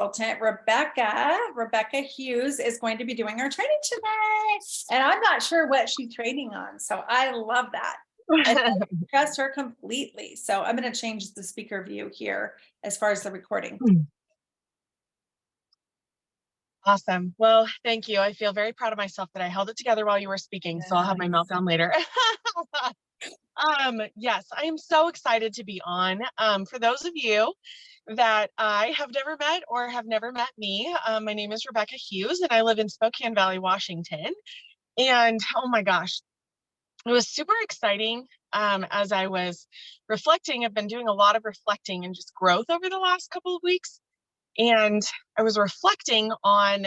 consultant, Rebecca Hughes, is going to be doing our training today. And I'm not sure what she's training on. So I love that. And I trust her completely. So I'm going to change the speaker view here as far as the recording. Awesome. Well, thank you. I feel very proud of myself that I held it together while you were speaking. So I'll have my meltdown later. Yes, I am so excited to be on. For those of you that I have never met or have never met me, my name is Rebecca Hughes and I live in Spokane Valley, Washington. And oh my gosh, it was super exciting. As I was reflecting, I've been doing a lot of reflecting and just growth over the last couple of weeks. And I was reflecting on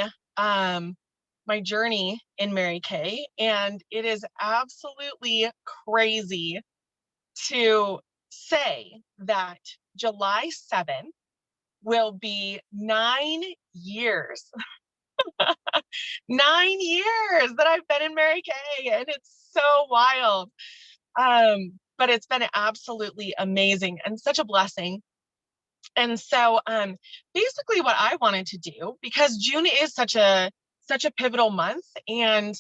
my journey in Mary Kay, and it is absolutely crazy to say that July 7th will be 9 years, 9 years that I've been in Mary Kay, and it's so wild. But it's been absolutely amazing and such a blessing. And so basically what I wanted to do, because June is such a pivotal month, and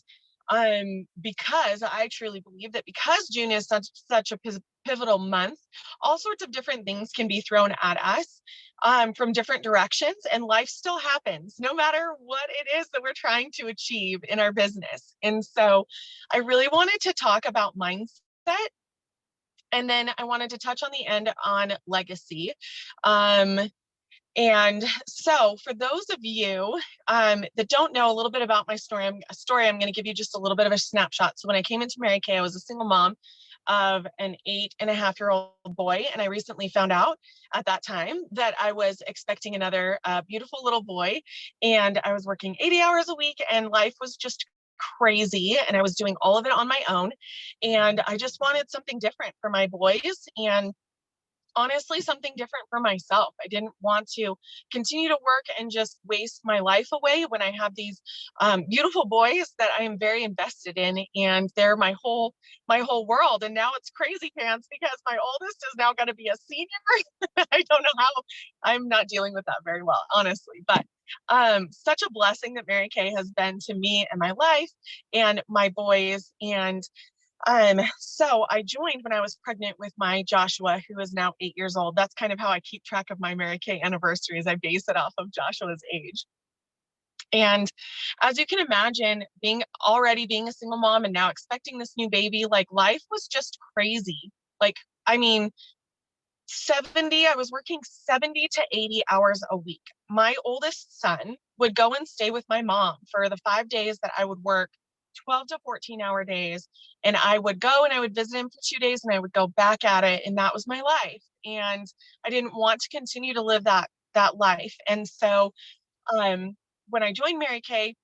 because I truly believe that because June is such a pivotal month, all sorts of different things can be thrown at us from different directions, and life still happens no matter what it is that we're trying to achieve in our business. And so I really wanted to talk about mindset. And then I wanted to touch on the end on legacy. And so for those of you that don't know a little bit about my story, I'm going to give you just a little bit of a snapshot. So when I came into Mary Kay, I was a single mom of an 8.5-year-old boy. And I recently found out at that time that I was expecting another beautiful little boy. And I was working 80 hours a week, and life was just crazy. And I was doing all of it on my own. And I just wanted something different for my boys, and honestly something different for myself. I didn't want to continue to work and just waste my life away when I have these beautiful boys that I am very invested in, and they're my whole world. And now it's crazy pants because my oldest is now going to be a senior. I don't know how. I'm not dealing with that very well, honestly, but such a blessing that Mary Kay has been to me and my life and my boys. And so I joined when I was pregnant with my Joshua, who is now 8 years old. That's kind of how I keep track of my Mary Kay anniversaries. I base it off of Joshua's age. And as you can imagine, being a single mom and now expecting this new baby, like life was just crazy. Like, I mean, I was working 70 to 80 hours a week. My oldest son would go and stay with my mom for the 5 days that I would work 12 to 14-hour days. And I would go and I would visit him for 2 days and I would go back at it. And that was my life. And I didn't want to continue to live that life. And so when I joined Mary Kay,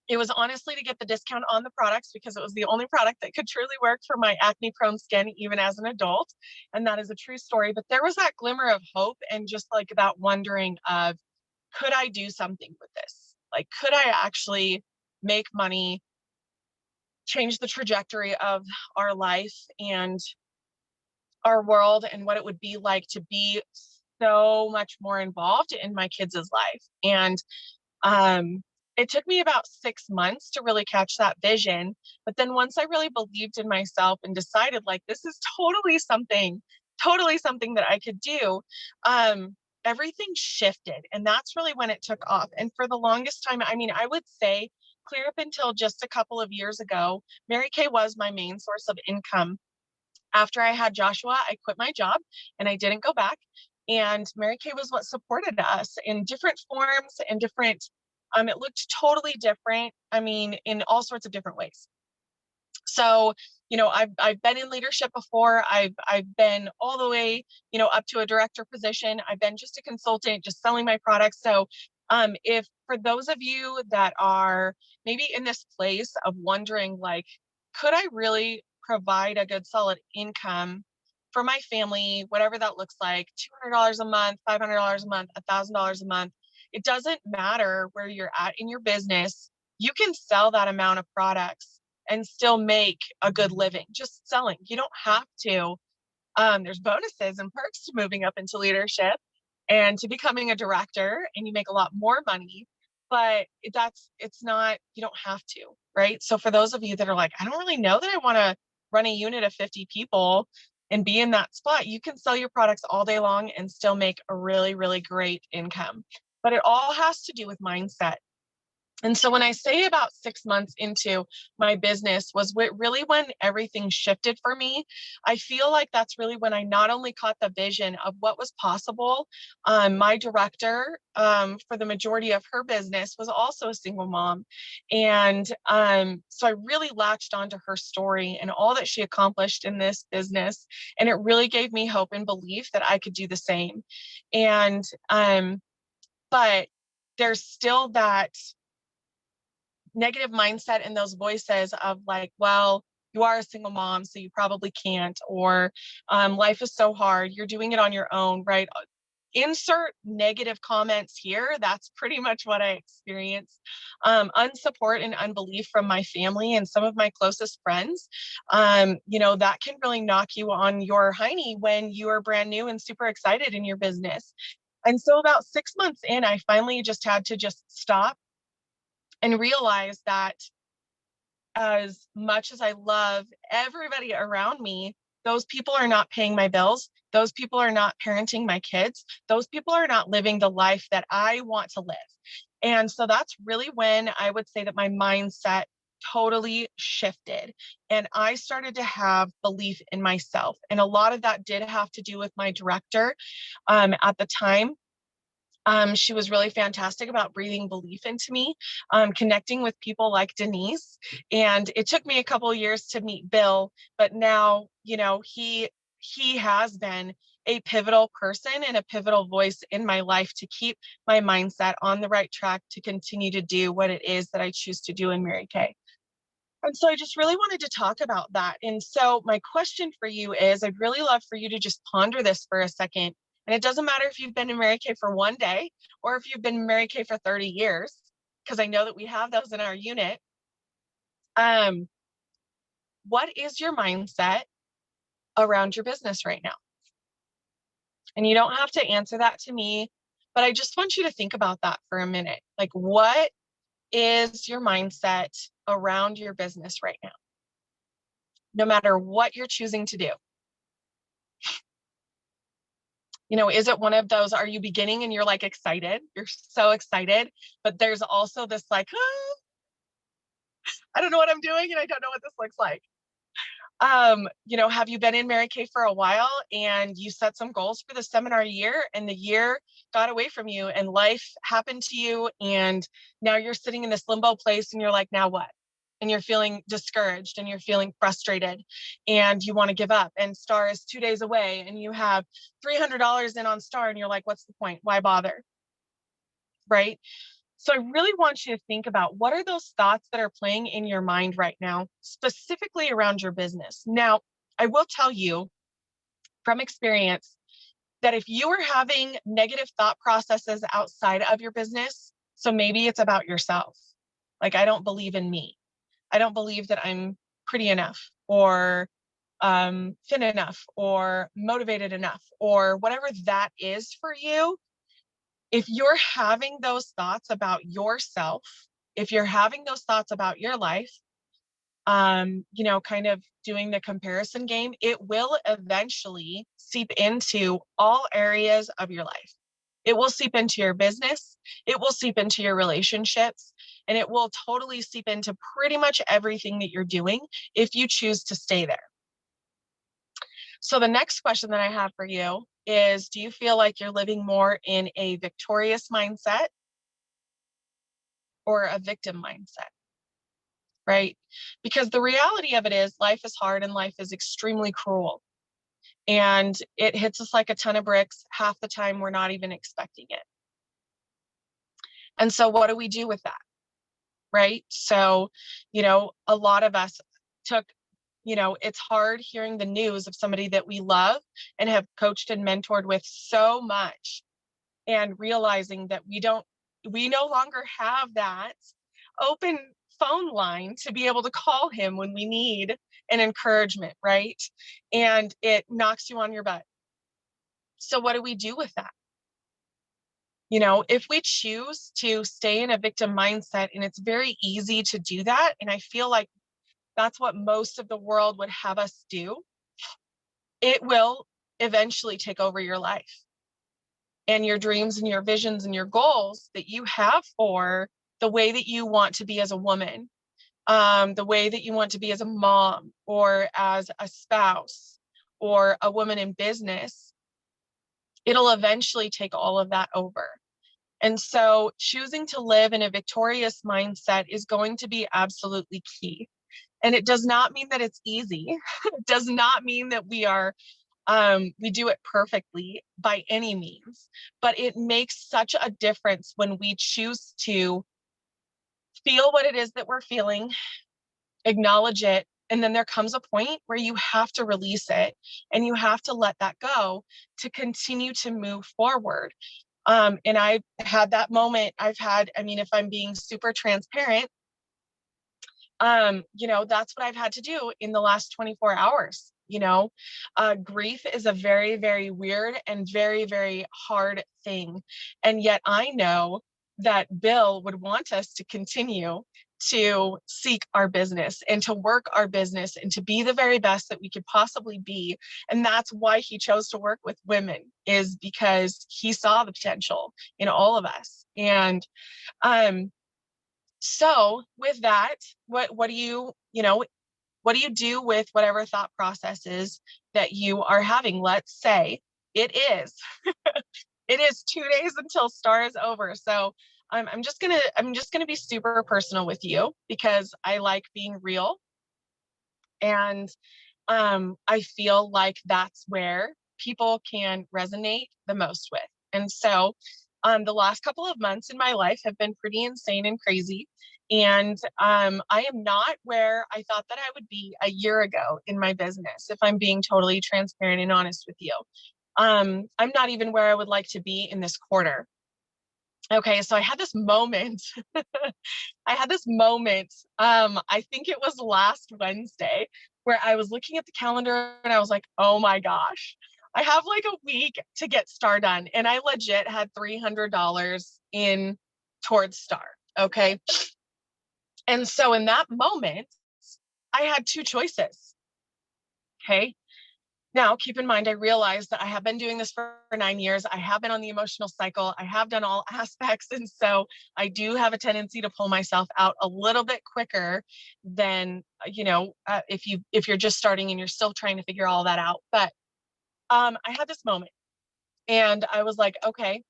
it was honestly to get the discount on the products because it was the only product that could truly work for my acne prone skin, even as an adult. And that is a true story. But there was that glimmer of hope and just like that wondering of, could I do something with this? Like, could I actually make money, change the trajectory of our life and our world, and what it would be like to be so much more involved in my kids' life? And it took me about 6 months to really catch that vision. But then once I really believed in myself and decided like this is totally something that I could do, everything shifted. And that's really when it took off. And for the longest time, I mean, I would say clear up until just a couple of years ago, Mary Kay was my main source of income. After I had Joshua, I quit my job and I didn't go back. And Mary Kay was what supported us in different forms and different, it looked totally different. I mean, in all sorts of different ways. So, I've been in leadership before. I've been all the way, up to a director position. I've been just a consultant, just selling my products. So, if for those of you that are maybe in this place of wondering, like, could I really provide a good solid income for my family, whatever that looks like, $200 a month, $500 a month, $1,000 a month, it doesn't matter where you're at in your business. You can sell that amount of products and still make a good living just selling. You don't have to. There's bonuses and perks to moving up into leadership. and to becoming a director, and you make a lot more money. But it's not, you don't have to, right? So for those of you that are like, I don't really know that I want to run a unit of 50 people and be in that spot, you can sell your products all day long and still make a really, really great income. But it all has to do with mindset. And so when I say about 6 months into my business was really when everything shifted for me. I feel like that's really when I not only caught the vision of what was possible. My director, for the majority of her business, was also a single mom. And so I really latched onto her story and all that she accomplished in this business. And it really gave me hope and belief that I could do the same. And, but there's still that negative mindset and those voices of like, well, you are a single mom, so you probably can't, or life is so hard, you're doing it on your own, right? Insert negative comments here. That's pretty much what I experienced. Unsupport and unbelief from my family and some of my closest friends. That can really knock you on your hiney when you are brand new and super excited in your business. And so about 6 months in, I finally just had to just stop and realize that as much as I love everybody around me, those people are not paying my bills. Those people are not parenting my kids. Those people are not living the life that I want to live. And so that's really when I would say that my mindset totally shifted and I started to have belief in myself. And a lot of that did have to do with my director at the time. She was really fantastic about breathing belief into me, connecting with people like Denise. And it took me a couple of years to meet Bill, but now, he has been a pivotal person and a pivotal voice in my life to keep my mindset on the right track to continue to do what it is that I choose to do in Mary Kay. And so I just really wanted to talk about that. And so my question for you is, I'd really love for you to just ponder this for a second. And it doesn't matter if you've been in Mary Kay for one day or if you've been in Mary Kay for 30 years, because I know that we have those in our unit. Um, what is your mindset around your business right now? And you don't have to answer that to me, but I just want you to think about that for a minute. Like, what is your mindset around your business right now? No matter what you're choosing to do. Is it one of those, are you beginning and you're like excited? You're so excited, but there's also this like, I don't know what I'm doing and I don't know what this looks like. Have you been in Mary Kay for a while and you set some goals for the seminar year and the year got away from you and life happened to you and now you're sitting in this limbo place and you're like, now what? And you're feeling discouraged and you're feeling frustrated and you want to give up and Star is 2 days away and you have $300 in on Star and you're like, what's the point? Why bother? Right? So I really want you to think about what are those thoughts that are playing in your mind right now, specifically around your business. Now, I will tell you from experience that if you are having negative thought processes outside of your business, so maybe it's about yourself. Like, I don't believe in me. I don't believe that I'm pretty enough or thin enough or motivated enough or whatever that is for you. If you're having those thoughts about yourself, if you're having those thoughts about your life, kind of doing the comparison game, it will eventually seep into all areas of your life. It will seep into your business, it will seep into your relationships, and it will totally seep into pretty much everything that you're doing if you choose to stay there. So the next question that I have for you is, do you feel like you're living more in a victorious mindset or a victim mindset? Right? Because the reality of it is life is hard and life is extremely cruel. And it hits us like a ton of bricks. Half the time we're not even expecting it. And so what do we do with that? Right? So, a lot of us took, it's hard hearing the news of somebody that we love and have coached and mentored with so much and realizing that we no longer have that open phone line to be able to call him when we need an encouragement, right? And it knocks you on your butt. So what do we do with that? If we choose to stay in a victim mindset, and it's very easy to do that, and I feel like that's what most of the world would have us do, it will eventually take over your life and your dreams and your visions and your goals that you have for the way that you want to be as a woman, the way that you want to be as a mom or as a spouse or a woman in business. It'll eventually take all of that over. And so choosing to live in a victorious mindset is going to be absolutely key. And it does not mean that it's easy. It does not mean that we do it perfectly by any means, but it makes such a difference when we choose to feel what it is that we're feeling, acknowledge it, and then there comes a point where you have to release it and you have to let that go to continue to move forward. And I've had that moment. If I'm being super transparent, that's what I've had to do in the last 24 hours. Grief is a very, very weird and very, very hard thing. And yet I know that Bill would want us to continue to seek our business and to work our business and to be the very best that we could possibly be. And that's why he chose to work with women, is because he saw the potential in all of us. And um, so with that, what do what do you do with whatever thought processes that you are having? Let's say it is it is 2 days until STAR is over. So I'm just gonna be super personal with you because I like being real, and I feel like that's where people can resonate the most with. And so the last couple of months in my life have been pretty insane and crazy. And I am not where I thought that I would be a year ago in my business, if I'm being totally transparent and honest with you. I'm not even where I would like to be in this quarter. Okay, so I had this moment. I had this moment, I think it was last Wednesday, where I was looking at the calendar and I was like, oh my gosh, I have like a week to get STAR done. And I legit had $300 in towards STAR. Okay. And so in that moment, I had two choices. Okay. Now, keep in mind, I realized that I have been doing this for 9 years. I have been on the emotional cycle. I have done all aspects. And so I do have a tendency to pull myself out a little bit quicker than, if you're just starting and you're still trying to figure all that out. But I had this moment and I was like, okay,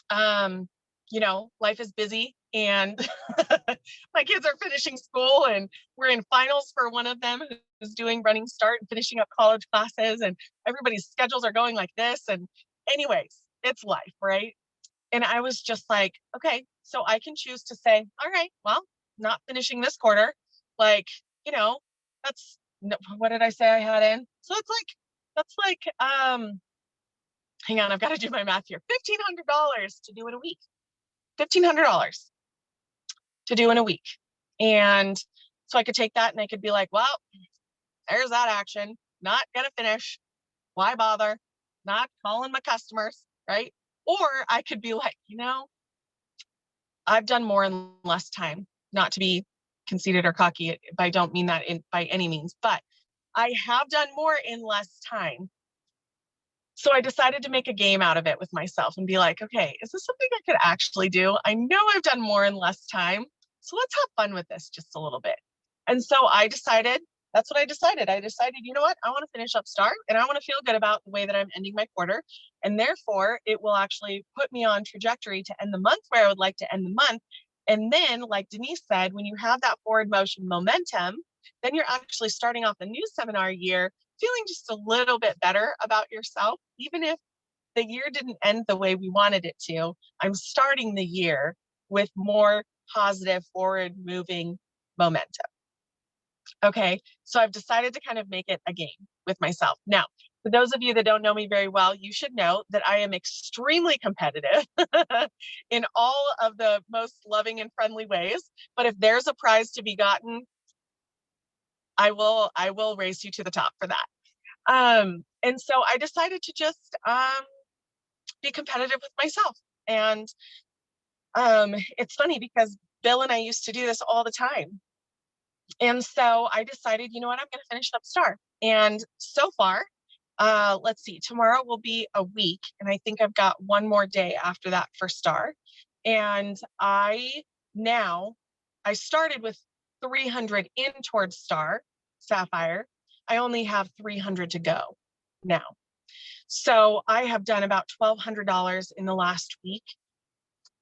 um, life is busy and my kids are finishing school and we're in finals for one of them who's doing running start and finishing up college classes, and everybody's schedules are going like this. And anyways, it's life, right? And I was just like, okay, so I can choose to say, all right, well, not finishing this quarter. Like, you know, that's what did I say I had in? So that's like, hang on, I've got to do my math here. $1,500 to do in a week. $1,500 to do in a week. And so I could take that and I could be like, well, there's that action. Not gonna finish. Why bother? Not calling my customers, right? Or I could be like, I've done more in less time. Not to be conceited or cocky, I don't mean that by any means, but I have done more in less time. So I decided to make a game out of it with myself and be like, okay, is this something I could actually do? I know I've done more in less time. So let's have fun with this just a little bit. And so that's what I decided. I decided, you know what? I want to finish up STAR and I want to feel good about the way that I'm ending my quarter. And therefore, it will actually put me on trajectory to end the month where I would like to end the month. And then, like Denise said, when you have that forward motion momentum, then you're actually starting off the new seminar year feeling just a little bit better about yourself, even if the year didn't end the way we wanted it to. I'm starting the year with more positive, forward moving momentum. Okay, so I've decided to kind of make it a game with myself. Now, for those of you that don't know me very well, you should know that I am extremely competitive in all of the most loving and friendly ways. But if there's a prize to be gotten, I will race you to the top for that. And so I decided to just be competitive with myself And it's funny because Bill and I used to do this all the time. And so I decided, you know what, I'm going to finish up Star. And so far, let's see, tomorrow will be a week. And I think I've got one more day after that for Star. And now, I started with 300 in towards Star, Sapphire. I only have 300 to go now. So I have done about $1,200 in the last week.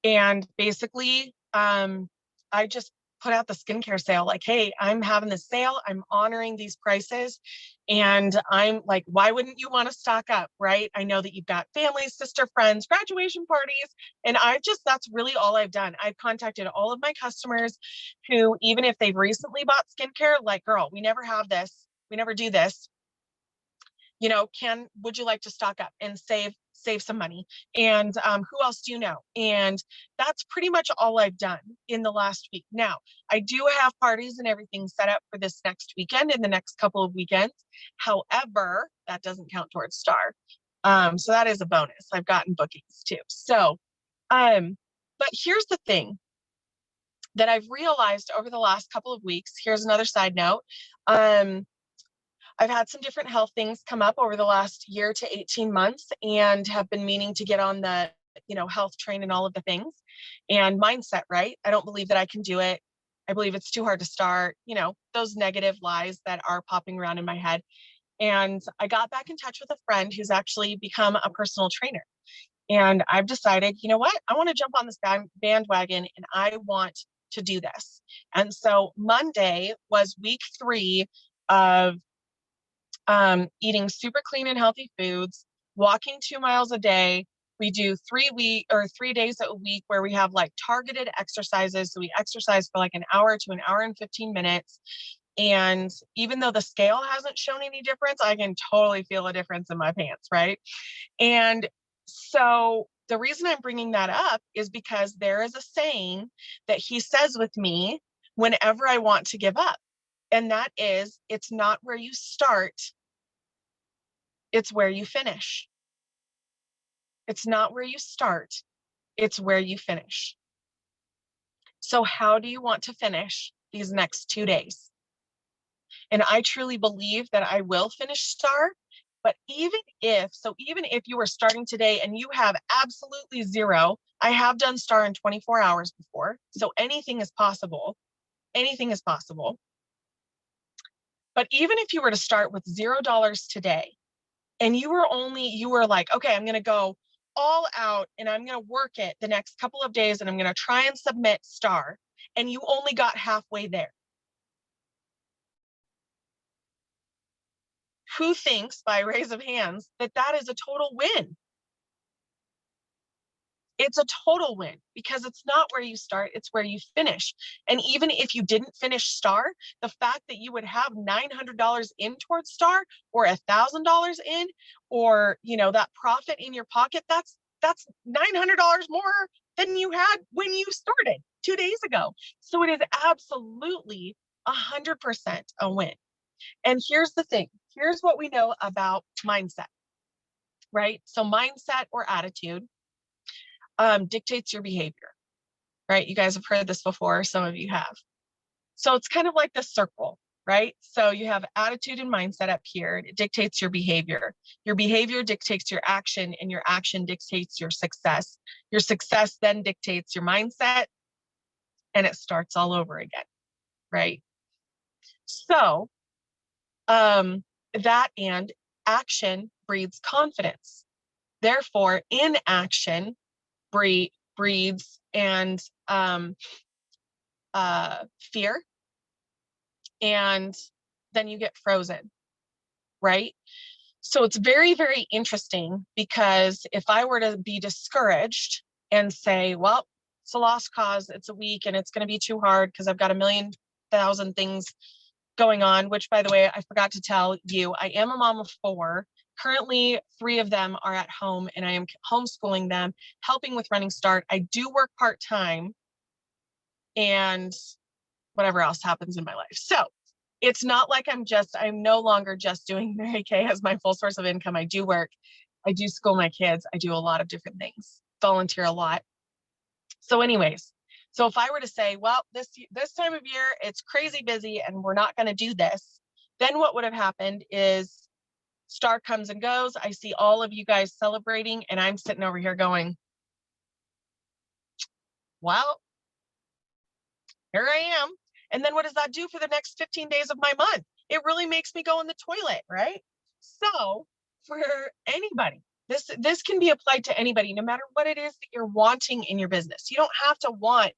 And basically, I just put out the skincare sale like, hey, I'm having this sale. I'm honoring these prices. And I'm like, why wouldn't you want to stock up? Right. I know that you've got family, sister, friends, graduation parties. And that's really all I've done. I've contacted all of my customers who, even if they've recently bought skincare, like, girl, we never have this. We never do this. You know, would you like to stock up and save some money? And who else do you know? And that's pretty much all I've done in the last week. Now, I do have parties and everything set up for this next weekend and the next couple of weekends. However, that doesn't count towards Star. So that is a bonus. I've gotten bookings too. So, but here's the thing that I've realized over the last couple of weeks. Here's another side note. I've had some different health things come up over the last year to 18 months and have been meaning to get on the, health train and all of the things and mindset, right? I don't believe that I can do it. I believe it's too hard to start, those negative lies that are popping around in my head. And I got back in touch with a friend who's actually become a personal trainer. And I've decided, you know what? I want to jump on this bandwagon and I want to do this. And so Monday was week 3 of eating super clean and healthy foods, walking 2 miles a day. We do 3 days a week where we have like targeted exercises. So we exercise for like an hour to an hour and 15 minutes. And even though the scale hasn't shown any difference, I can totally feel a difference in my pants, right? And so the reason I'm bringing that up is because there is a saying that he says with me whenever I want to give up. And that is, it's not where you start, it's where you finish. It's not where you start, it's where you finish. So how do you want to finish these next 2 days? And I truly believe that I will finish Star. But even if you were starting today and you have absolutely zero, I have done Star in 24 hours before. So anything is possible. Anything is possible. But even if you were to start with $0 today, and you were like, okay, I'm going to go all out and I'm going to work it the next couple of days and I'm going to try and submit Star, and you only got halfway there. Who thinks, by raise of hands, that is a total win? It's a total win because it's not where you start, it's where you finish. And even if you didn't finish Star, the fact that you would have $900 in towards Star or $1,000 in, or that profit in your pocket, that's $900 more than you had when you started 2 days ago. So it is absolutely 100% a win. And here's the thing. Here's what we know about mindset, right? So mindset or attitude dictates your behavior, right? You guys have heard this before. Some of you have. So it's kind of like the circle, right? So you have attitude and mindset up here. It dictates your behavior. Your behavior dictates your action, and your action dictates your success. Your success then dictates your mindset, and it starts all over again, right? So that and action breeds confidence. Therefore, inaction breeds and fear, and then you get frozen, right? So it's very, very interesting because if I were to be discouraged and say, well, it's a lost cause, it's a week and it's going to be too hard because I've got 1,000,000 things going on, which, by the way, I forgot to tell you, I am a mom of 4. Currently, 3 of them are at home and I am homeschooling them, helping with Running Start. I do work part-time and whatever else happens in my life. So it's not like I'm no longer just doing Mary Kay as my full source of income. I do work, I do school my kids, I do a lot of different things. volunteer a lot. So anyways, so if I were to say, well, this time of year, it's crazy busy and we're not going to do this, then what would have happened is Star comes and goes. I see all of you guys celebrating and I'm sitting over here going, well, here I am. And then what does that do for the next 15 days of my month? It really makes me go in the toilet, right? So for anybody, this can be applied to anybody, no matter what it is that you're wanting in your business. You don't have to want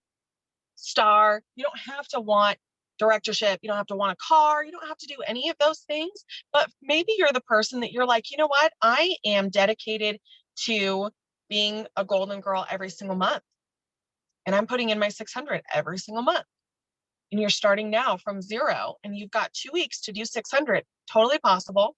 Star. You don't have to want directorship. You don't have to want a car. You don't have to do any of those things. But maybe you're the person that you're like, you know what? I am dedicated to being a golden girl every single month. And I'm putting in my 600 every single month. And you're starting now from zero and you've got 2 weeks to do 600. Totally possible.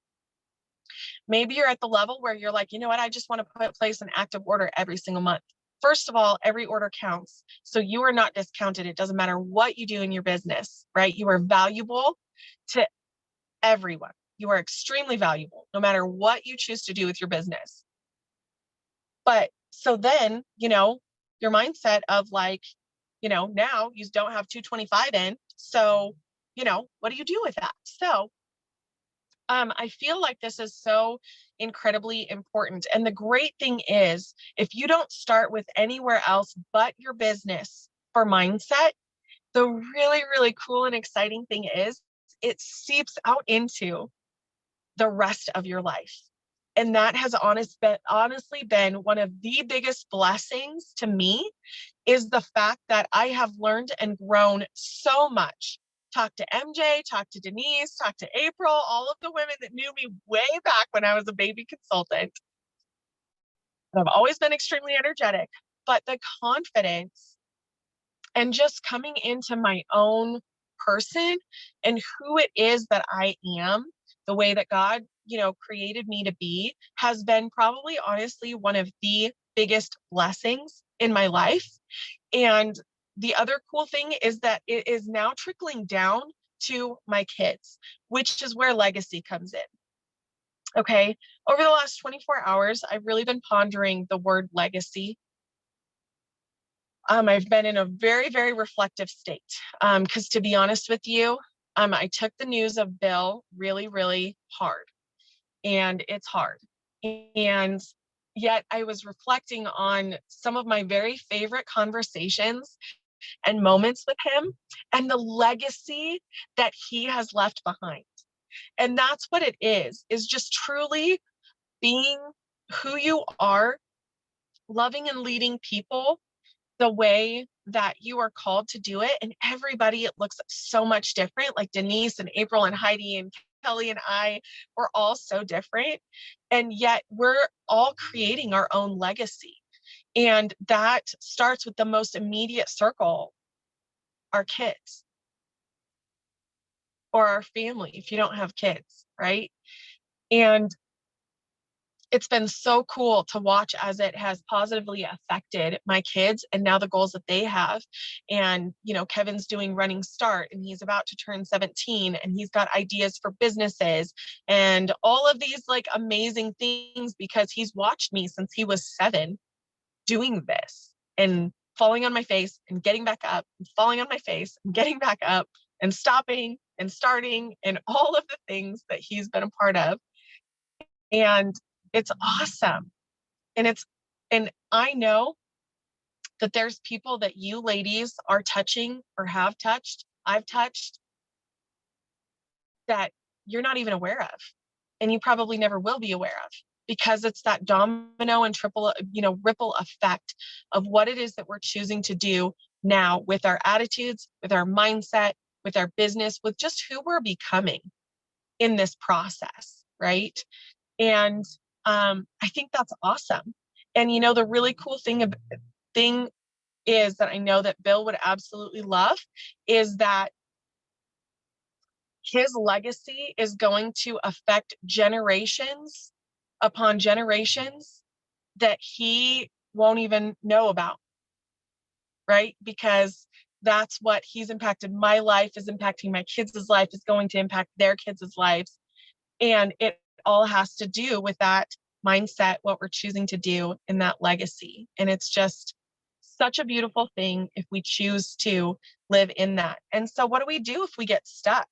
Maybe you're at the level where you're like, you know what? I just want to place an active order every single month. First of all, every order counts. So you are not discounted. It doesn't matter what you do in your business, right? You are valuable to everyone. You are extremely valuable, no matter what you choose to do with your business. But so then, your mindset of like, now you don't have 225 in. So, what do you do with that? So I feel like this is so incredibly important. And the great thing is, if you don't start with anywhere else but your business for mindset, the really, really cool and exciting thing is it seeps out into the rest of your life. And that has honestly been one of the biggest blessings to me, is the fact that I have learned and grown so much. Talk to MJ, talk to Denise, talk to April, all of the women that knew me way back when I was a baby consultant. I've always been extremely energetic, but the confidence and just coming into my own person and who it is that I am, the way that God, created me to be, has been probably honestly one of the biggest blessings in my life. And the other cool thing is that it is now trickling down to my kids, which is where legacy comes in. Okay. Over the last 24 hours, I've really been pondering the word legacy. I've been in a very, very reflective state. Because to be honest with you, I took the news of Bill really, really hard. And it's hard. And yet I was reflecting on some of my very favorite conversations and moments with him and the legacy that he has left behind. And that's what it is just truly being who you are, loving and leading people the way that you are called to do it. And everybody, it looks so much different. Like Denise and April and Heidi and Kelly and I, we're all so different. And yet we're all creating our own legacy. And that starts with the most immediate circle, our kids or our family, if you don't have kids, right? And it's been so cool to watch as it has positively affected my kids and now the goals that they have. And, Kevin's doing Running Start and he's about to turn 17 and he's got ideas for businesses and all of these like amazing things because he's watched me since he was 7 doing this and falling on my face and getting back up and falling on my face and getting back up and stopping and starting and all of the things that he's been a part of. And it's awesome. And I know that there's people that you ladies are touching or have touched, I've touched, that you're not even aware of. And you probably never will be aware of, because it's that domino and ripple effect of what it is that we're choosing to do now with our attitudes, with our mindset, with our business, with just who we're becoming in this process, right? And I think that's awesome. And the really cool thing is that I know that Bill would absolutely love is that his legacy is going to affect generations upon generations that he won't even know about, right? Because that's what he's impacted. My life is impacting my kids' life, is going to impact their kids' lives. And it all has to do with that mindset, what we're choosing to do, in that legacy. And it's just such a beautiful thing if we choose to live in that. And so what do we do if we get stuck?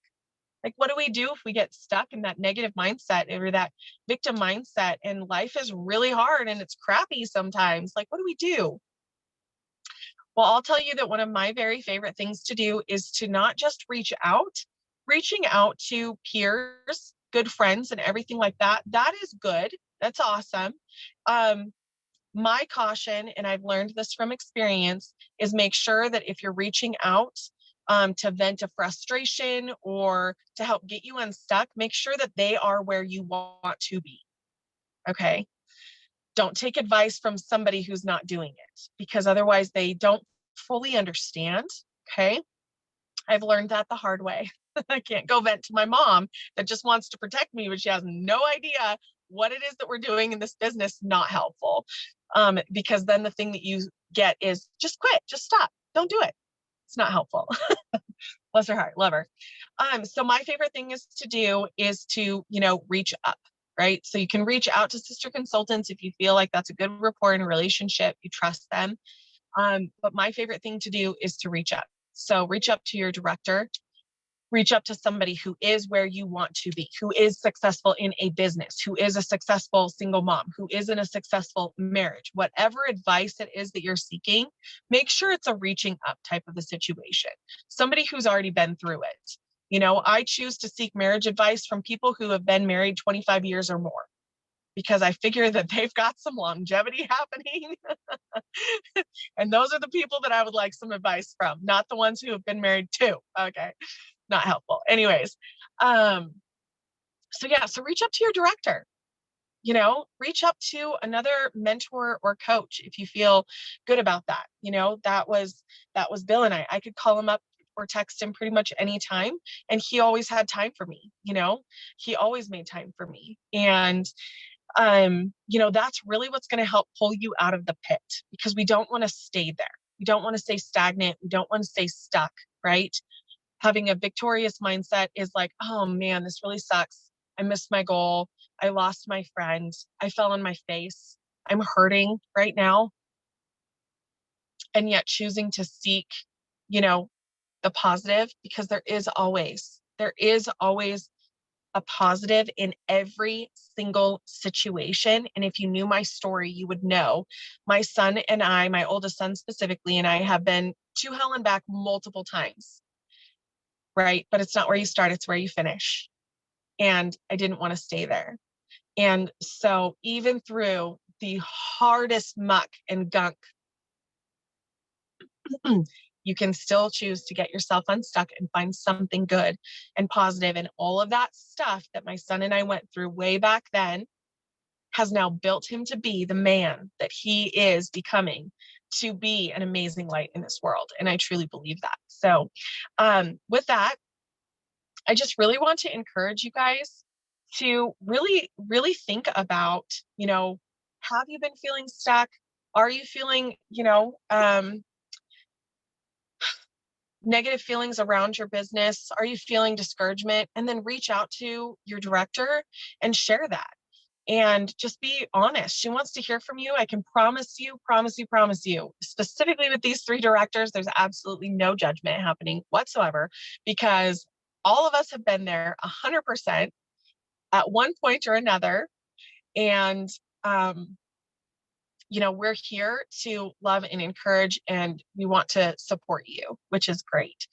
Like, what do we do if we get stuck in that negative mindset or that victim mindset and life is really hard and it's crappy sometimes? Like, what do we do? Well, I'll tell you that one of my very favorite things to do is to not just reaching out to peers, good friends, and everything like that. That is good. That's awesome. Um, my caution, and I've learned this from experience, is make sure that if you're reaching out to vent a frustration or to help get you unstuck, make sure that they are where you want to be. Okay. Don't take advice from somebody who's not doing it, because otherwise they don't fully understand. Okay. I've learned that the hard way. I can't go vent to my mom that just wants to protect me, but she has no idea what it is that we're doing in this business. Not helpful. Because then the thing that you get is just quit, just stop, don't do it. It's not helpful. Bless her heart, love her. So my favorite thing is to do is to, reach up, right? So you can reach out to sister consultants if you feel like that's a good rapport in a relationship, you trust them. But my favorite thing to do is to reach up. So reach up to your director, reach up to somebody who is where you want to be, who is successful in a business, who is a successful single mom, who is in a successful marriage. Whatever advice it is that you're seeking, make sure it's a reaching up type of a situation. Somebody who's already been through it. I choose to seek marriage advice from people who have been married 25 years or more, because I figure that they've got some longevity happening. And those are the people that I would like some advice from, not the ones who have been married too. Okay. Not helpful. Anyways, so reach up to your director, reach up to another mentor or coach if you feel good about that. That was Bill and I could call him up or text him pretty much any time, and he always had time for me. He always made time for me. And that's really what's going to help pull you out of the pit, because we don't want to stay there. We don't want to stay stagnant. We don't want to stay stuck, right? Having a victorious mindset is like, oh man, this really sucks. I missed my goal. I lost my friend. I fell on my face. I'm hurting right now. And yet choosing to seek, you know, the positive, because there is always a positive in every single situation. And if you knew my story, you would know my son and I, my oldest son specifically, and I have been to hell and back multiple times, right? But it's not where you start, it's where you finish. And I didn't want to stay there. And so even through the hardest muck and gunk, you can still choose to get yourself unstuck and find something good and positive. And all of that stuff that my son and I went through way back then has now built him to be the man that he is becoming, to be an amazing light in this world. And I truly believe that. So with that, I just really want to encourage you guys to really, really think about, have you been feeling stuck? Are you feeling, negative feelings around your business? Are you feeling discouragement? And then reach out to your director and share that. And just be honest. She wants to hear from you. I can promise you, specifically with these three directors, there's absolutely no judgment happening whatsoever, because all of us have been there 100% at one point or another. And, we're here to love and encourage, and we want to support you, which is great.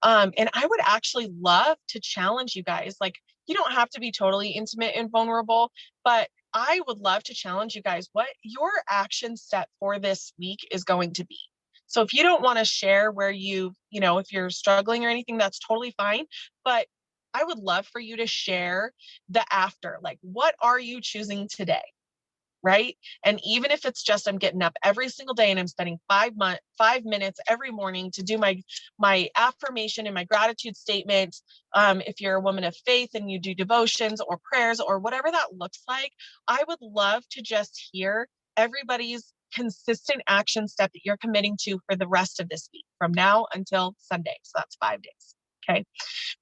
And I would actually love to challenge you guys. Like, you don't have to be totally intimate and vulnerable, but I would love to challenge you guys what your action step for this week is going to be. So if you don't want to share where if you're struggling or anything, that's totally fine. But I would love for you to share the after. Like, what are you choosing today? Right. And even if it's just, I'm getting up every single day and I'm spending 5 minutes every morning to do my affirmation and my gratitude statement. If you're a woman of faith and you do devotions or prayers or whatever that looks like, I would love to just hear everybody's consistent action step that you're committing to for the rest of this week, from now until Sunday. So that's 5 days. Okay.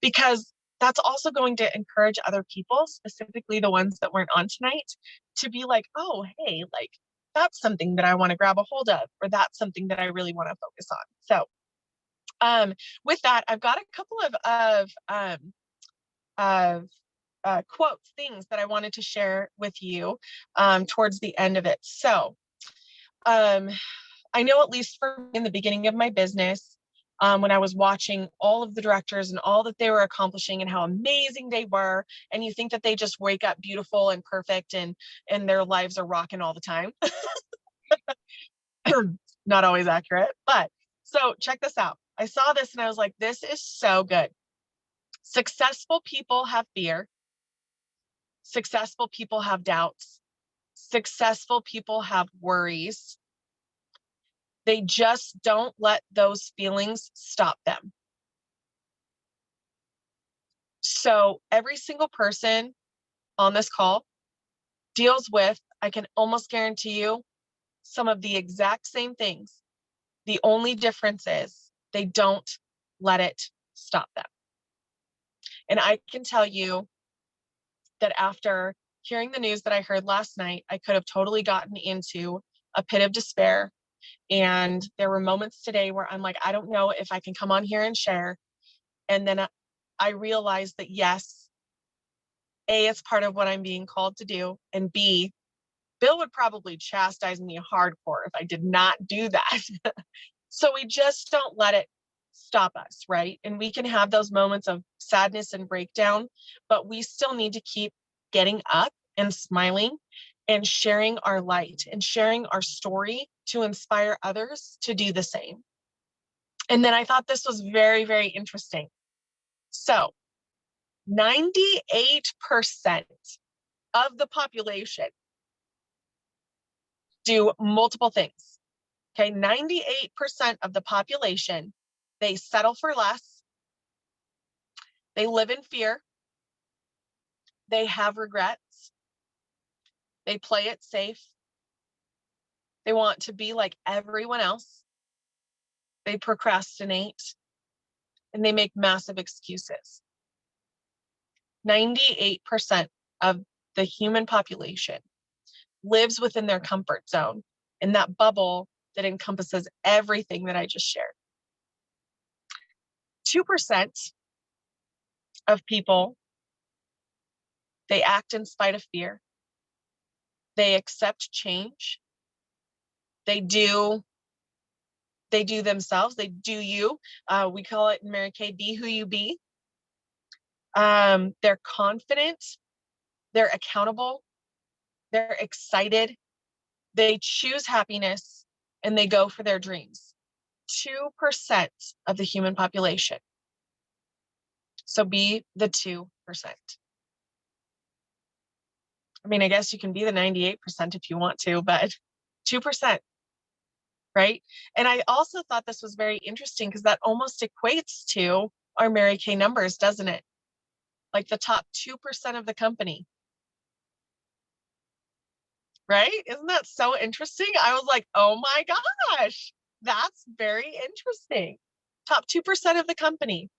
Because that's also going to encourage other people, specifically the ones that weren't on tonight, to be like, oh, hey, like that's something that I want to grab a hold of, or that's something that I really want to focus on. So with that, I've got a couple of quotes, things that I wanted to share with you towards the end of it. So um, I know, at least for in the beginning of my business, when I was watching all of the directors and all that they were accomplishing and how amazing they were, and you think that they just wake up beautiful and perfect and their lives are rocking all the time. Not always accurate, but so check this out. I saw this and I was like, this is so good. Successful people have fear. Successful people have doubts. Successful people have worries. They just don't let those feelings stop them. So every single person on this call deals with, I can almost guarantee you, some of the exact same things. The only difference is they don't let it stop them. And I can tell you that after hearing the news that I heard last night, I could have totally gotten into a pit of despair. And there were moments today where I'm like, I don't know if I can come on here and share. And then I realized that yes, A, it's part of what I'm being called to do. And B, Bill would probably chastise me hardcore if I did not do that. So we just don't let it stop us, right? And we can have those moments of sadness and breakdown, but we still need to keep getting up and smiling and sharing our light and sharing our story to inspire others to do the same. And then I thought this was very, very interesting. So 98% of the population do multiple things. Okay, 98% of the population, they settle for less, they live in fear, they have regrets, they play it safe, they want to be like everyone else, they procrastinate, and they make massive excuses. 98% of the human population lives within their comfort zone, in that bubble that encompasses everything that I just shared. 2% of people, they act in spite of fear. They accept change. They do themselves. They do you. We call it in Mary Kay, be who you be. They're confident. They're accountable. They're excited. They choose happiness and they go for their dreams. 2% of the human population. So be the 2%. I mean, I guess you can be the 98% if you want to, but 2%, right? And I also thought this was very interesting because that almost equates to our Mary Kay numbers, doesn't it? Like the top 2% of the company, right? Isn't that so interesting? I was like, oh my gosh, that's very interesting. Top 2% of the company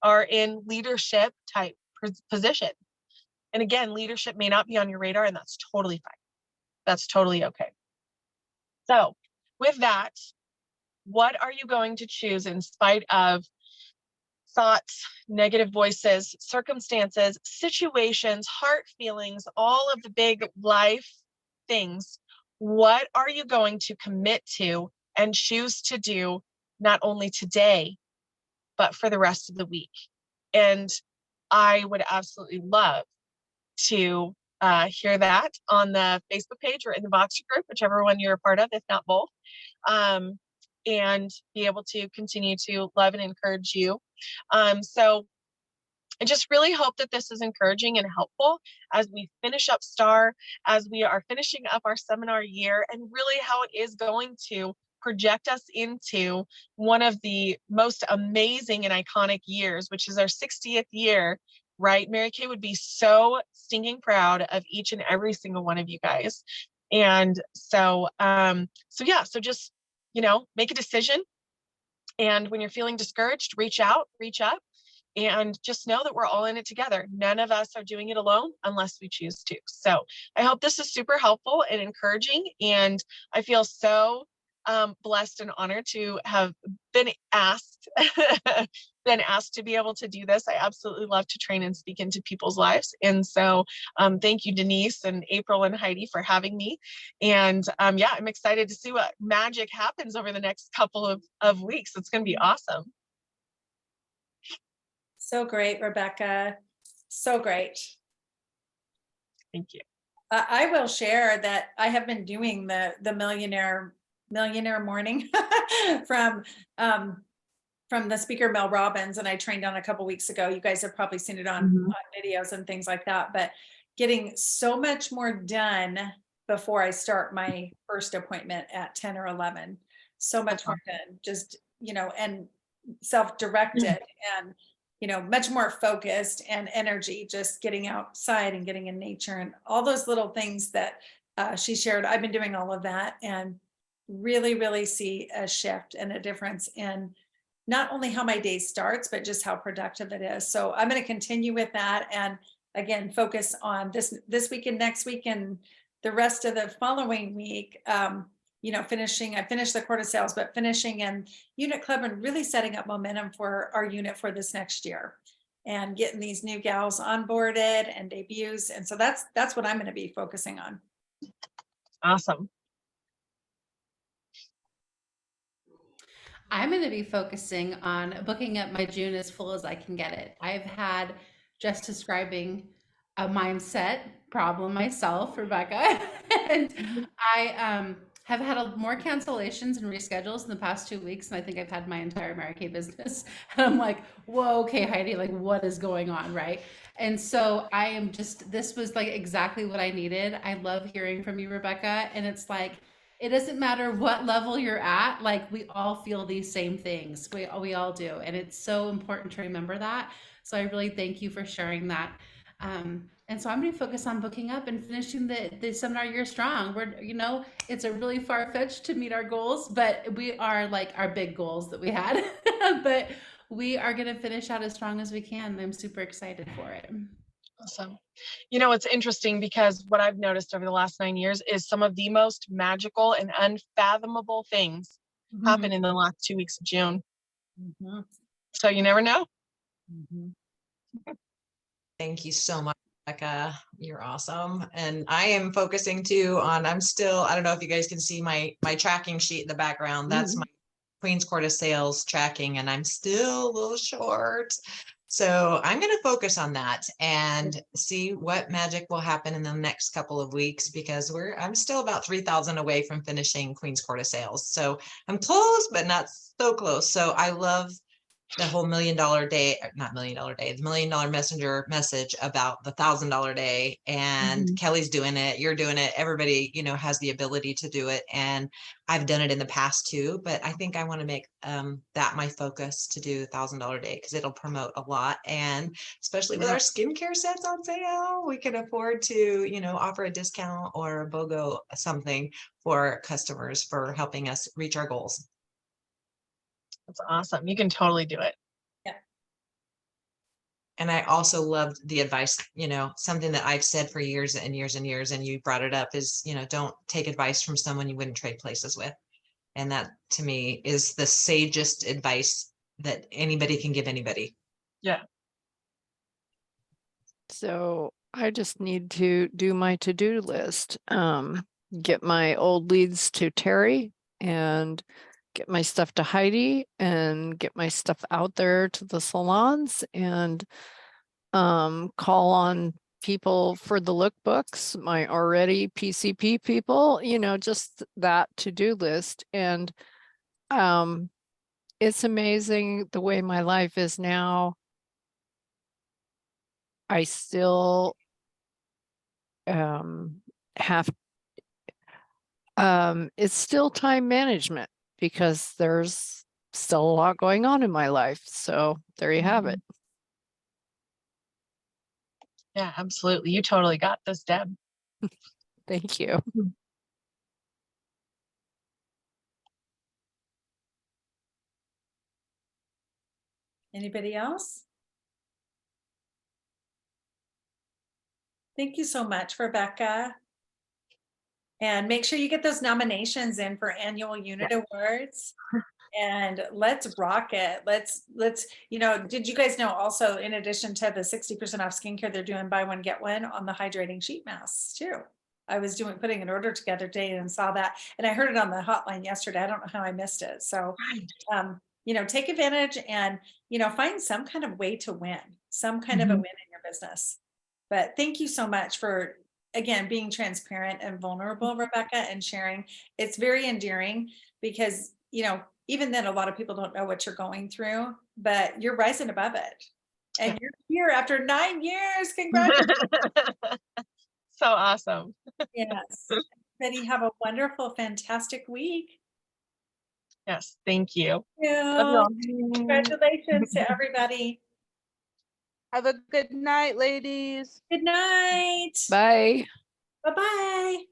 are in leadership type position. And again, leadership may not be on your radar, and that's totally fine. That's totally okay. So with that, what are you going to choose in spite of thoughts, negative voices, circumstances, situations, heart feelings, all of the big life things? What are you going to commit to and choose to do not only today, but for the rest of the week? And I would absolutely love to hear that on the Facebook page or in the Voxer group, whichever one you're a part of, if not both, and be able to continue to love and encourage you. So I just really hope that this is encouraging and helpful as we finish up STAR, as we are finishing up our seminar year, and really how it is going to project us into one of the most amazing and iconic years, which is our 60th year, right? Mary Kay would be so stinking proud of each and every single one of you guys. And so, so just, make a decision. And when you're feeling discouraged, reach out, reach up, and just know that we're all in it together. None of us are doing it alone unless we choose to. So I hope this is super helpful and encouraging. And I feel so blessed and honored to have been asked to be able to do this. I absolutely love to train and speak into people's lives. And so thank you, Denise and April and Heidi, for having me. And yeah, I'm excited to see what magic happens over the next couple of weeks. It's going to be awesome. So great, Rebecca. So great. Thank you. I will share that I have been doing the millionaire morning from the speaker Mel Robbins, and I trained on a couple weeks ago. You guys have probably seen it on videos and things like that, but getting so much more done before I start my first appointment at 10 or 11. So much more done, just, and self-directed and, much more focused and energy, just getting outside and getting in nature and all those little things that she shared. I've been doing all of that and really, really see a shift and a difference in not only how my day starts, but just how productive it is. So I'm going to continue with that. And again, focus on this week and next week and the rest of the following week. I finished the quarter sales, but finishing in unit club and really setting up momentum for our unit for this next year and getting these new gals onboarded and debuts. And so that's what I'm going to be focusing on. Awesome. I'm going to be focusing on booking up my June as full as I can get it. I've had, just describing a mindset problem myself, Rebecca, and I have had more cancellations and reschedules in the past 2 weeks than I think I've had my entire Mary Kay business. And I'm like, whoa, okay, Heidi, like what is going on, right? And so this was like exactly what I needed. I love hearing from you, Rebecca, and it's like, it doesn't matter what level you're at, like we all feel these same things. We all do. And it's so important to remember that. So I really thank you for sharing that. And so I'm going to focus on booking up and finishing the seminar year strong. It's a really far-fetched to meet our goals, but we are like our big goals that we had, but we are going to finish out as strong as we can. I'm super excited for it. Awesome. It's interesting because what I've noticed over the last 9 years is some of the most magical and unfathomable things happen in the last 2 weeks of June. So you never know. Thank you so much, Becca. You're awesome. And I am focusing too on, I don't know if you guys can see my tracking sheet in the background. That's my Queen's Quarter sales tracking, and I'm still a little short. So I'm going to focus on that and see what magic will happen in the next couple of weeks, because I'm still about 3,000 away from finishing Queen's Quarter sales. So I'm close, but not so close. So I love the whole $1 million day, not $1 million day, the $1 million messenger message about the $1,000 day. And Kelly's doing it, you're doing it. Everybody, has the ability to do it. And I've done it in the past too, but I think I want to make that my focus, to do $1,000 day, because it'll promote a lot. And especially with our skincare sets on sale, we can afford to, offer a discount or a BOGO something for customers for helping us reach our goals. That's awesome. You can totally do it. Yeah. And I also loved the advice, something that I've said for years and years and years, and you brought it up, is, don't take advice from someone you wouldn't trade places with. And that to me is the sagest advice that anybody can give anybody. Yeah. So I just need to do my to-do list, get my old leads to Terry and get my stuff to Heidi and get my stuff out there to the salons and call on people for the lookbooks, my already PCP people, just that to-do list. And it's amazing the way my life is now. I still have it's still time management, because there's still a lot going on in my life. So there you have it. Yeah, absolutely. You totally got this, Deb. Thank you. Anybody else? Thank you so much, Rebecca. And make sure you get those nominations in for annual unit awards. And let's rock it. Let's, did you guys know also, in addition to the 60% off skincare, they're doing buy one, get one on the hydrating sheet masks too. I was putting an order together today and saw that, and I heard it on the hotline yesterday. I don't know how I missed it. So, take advantage and, find some kind of way to win, some kind of a win in your business. But thank you so much for, again, being transparent and vulnerable, Rebecca, and sharing. It's very endearing because, even then a lot of people don't know what you're going through, but you're rising above it. And you're here after 9 years. Congratulations. So awesome. Yes. Everybody have a wonderful, fantastic week. Yes, thank you. Congratulations to everybody. Have a good night, ladies. Good night. Bye. Bye-bye.